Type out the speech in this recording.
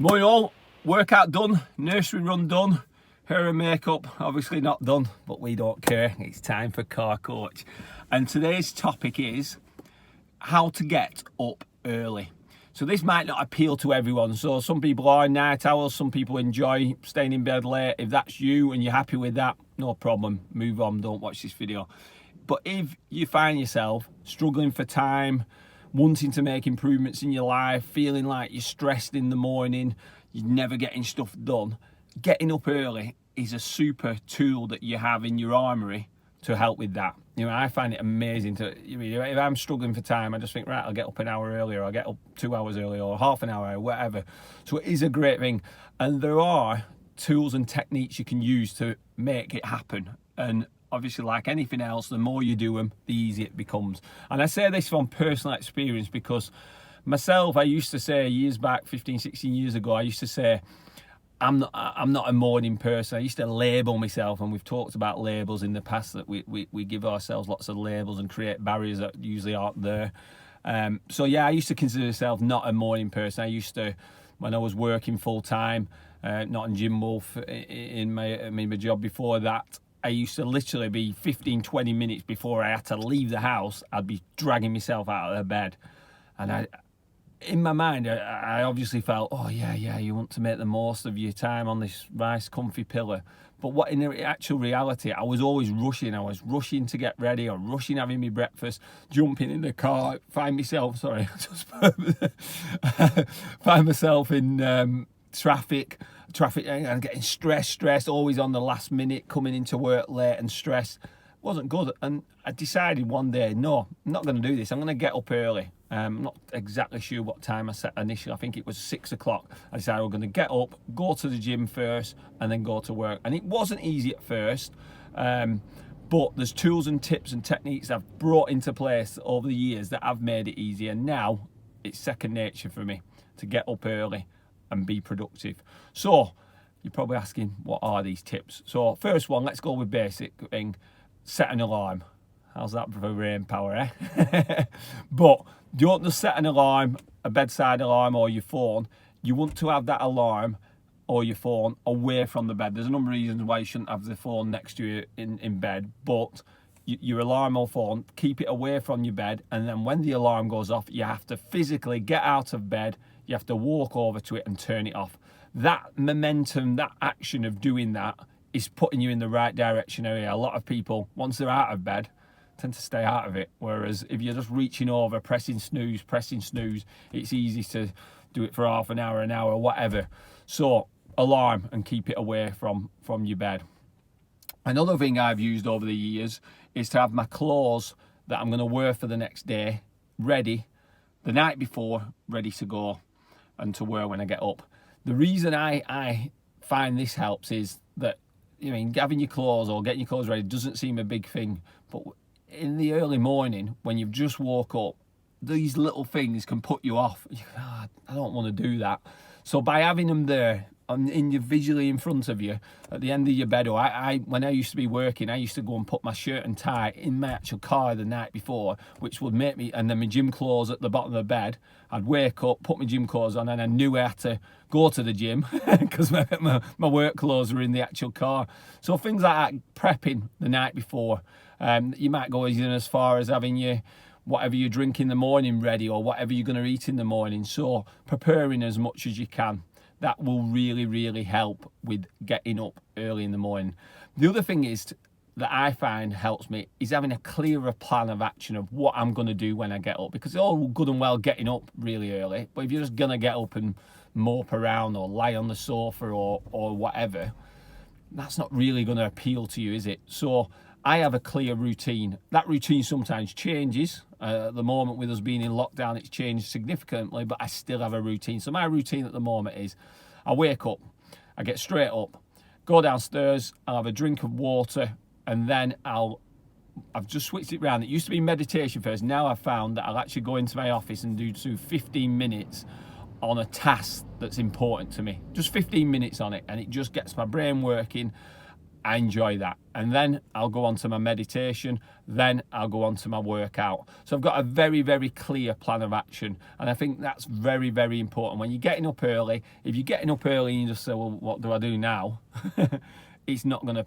Morning all, workout done, nursery run done, hair and makeup obviously not done, but we don't care, it's time for car coach. And today's topic is how to get up early. So this might not appeal to everyone, so some people are night owls, some people enjoy staying in bed late. If that's you and you're happy with that, no problem, move on, don't watch this video. But if you find yourself struggling for time, wanting to make improvements in your life, feeling like you're stressed in the morning, you're never getting stuff done, getting up early is a super tool that you have in your armory to help with that. You know, I find it amazing to, if I'm struggling for time, I just think, right, I'll get up an hour earlier, I'll get up 2 hours earlier, or half an hour, or whatever. So it is a great thing. And there are tools and techniques you can use to make it happen. And obviously, like anything else, the more you do them, the easier it becomes. And I say this from personal experience because myself, I used to say years back, 15, 16 years ago, I used to say, I'm not a morning person. I used to label myself, and we've talked about labels in the past, that we give ourselves lots of labels and create barriers that usually aren't there. So yeah, I used to consider myself not a morning person. I used to, when I was working full time, not in GymWolf, in my job before that, I used to literally be 15, 20 minutes before I had to leave the house, I'd be dragging myself out of the bed. And in my mind, I obviously felt, oh yeah, you want to make the most of your time on this nice comfy pillow. But what in the actual reality, I was always rushing. I was rushing to get ready, or rushing having my breakfast, jumping in the car, find myself in traffic and getting stressed, always on the last minute, coming into work late and stressed. Wasn't good. And I decided one day, no, I'm not going to do this. I'm going to get up early. I'm not exactly sure what time I set initially. I think it was 6 o'clock. I decided I'm going to get up, go to the gym first, and then go to work. And it wasn't easy at first, but there's tools and tips and techniques I've brought into place over the years that have made it easier. Now it's second nature for me to get up early and be productive. So you're probably asking, what are these tips? So first one, let's go with basic thing, set an alarm. How's that for brain power, eh? But don't just set an alarm, a bedside alarm or your phone. You want to have that alarm or your phone away from the bed. There's a number of reasons why you shouldn't have the phone next to you in bed, but your alarm or phone, keep it away from your bed, and then when the alarm goes off, you have to physically get out of bed, you have to walk over to it and turn it off. That momentum, that action of doing that is putting you in the right direction area. A lot of people, once they're out of bed, tend to stay out of it. Whereas if you're just reaching over, pressing snooze, it's easy to do it for half an hour, whatever. So alarm, and keep it away from your bed. Another thing I've used over the years is to have my clothes that I'm going to wear for the next day ready the night before, ready to go and to wear when I get up. The reason I find this helps is that, having your clothes or getting your clothes ready doesn't seem a big thing, but in the early morning when you've just woke up, these little things can put you off. I don't want to do that. So by having them there visually in front of you at the end of your bed, or when I used to be working, I used to go and put my shirt and tie in my actual car the night before, which would make me, and then my gym clothes at the bottom of the bed. I'd wake up, put my gym clothes on, and I knew I had to go to the gym because my work clothes were in the actual car. So things like that, prepping the night before. You might go even as far as having whatever you drink in the morning ready, or whatever you're going to eat in the morning. So preparing as much as you can. That will really, really help with getting up early in the morning. The other thing that I find helps me is having a clearer plan of action of what I'm going to do when I get up. Because it's all good and well getting up really early, but if you're just going to get up and mope around or lie on the sofa or whatever, that's not really going to appeal to you, is it? So I have a clear routine. That routine sometimes changes. At the moment, with us being in lockdown, it's changed significantly, but I still have a routine. So my routine at the moment is I wake up, I get straight up, go downstairs, I'll have a drink of water, and then I've just switched it around. It used to be meditation first. Now I've found that I'll actually go into my office and do 15 minutes on a task that's important to me. Just 15 minutes on it, and it just gets my brain working. I enjoy that. And then I'll go on to my meditation, then I'll go on to my workout. So I've got a very, very clear plan of action. And I think that's very, very important. When you're getting up early, if you're getting up early and you just say, well, what do I do now? It's not going to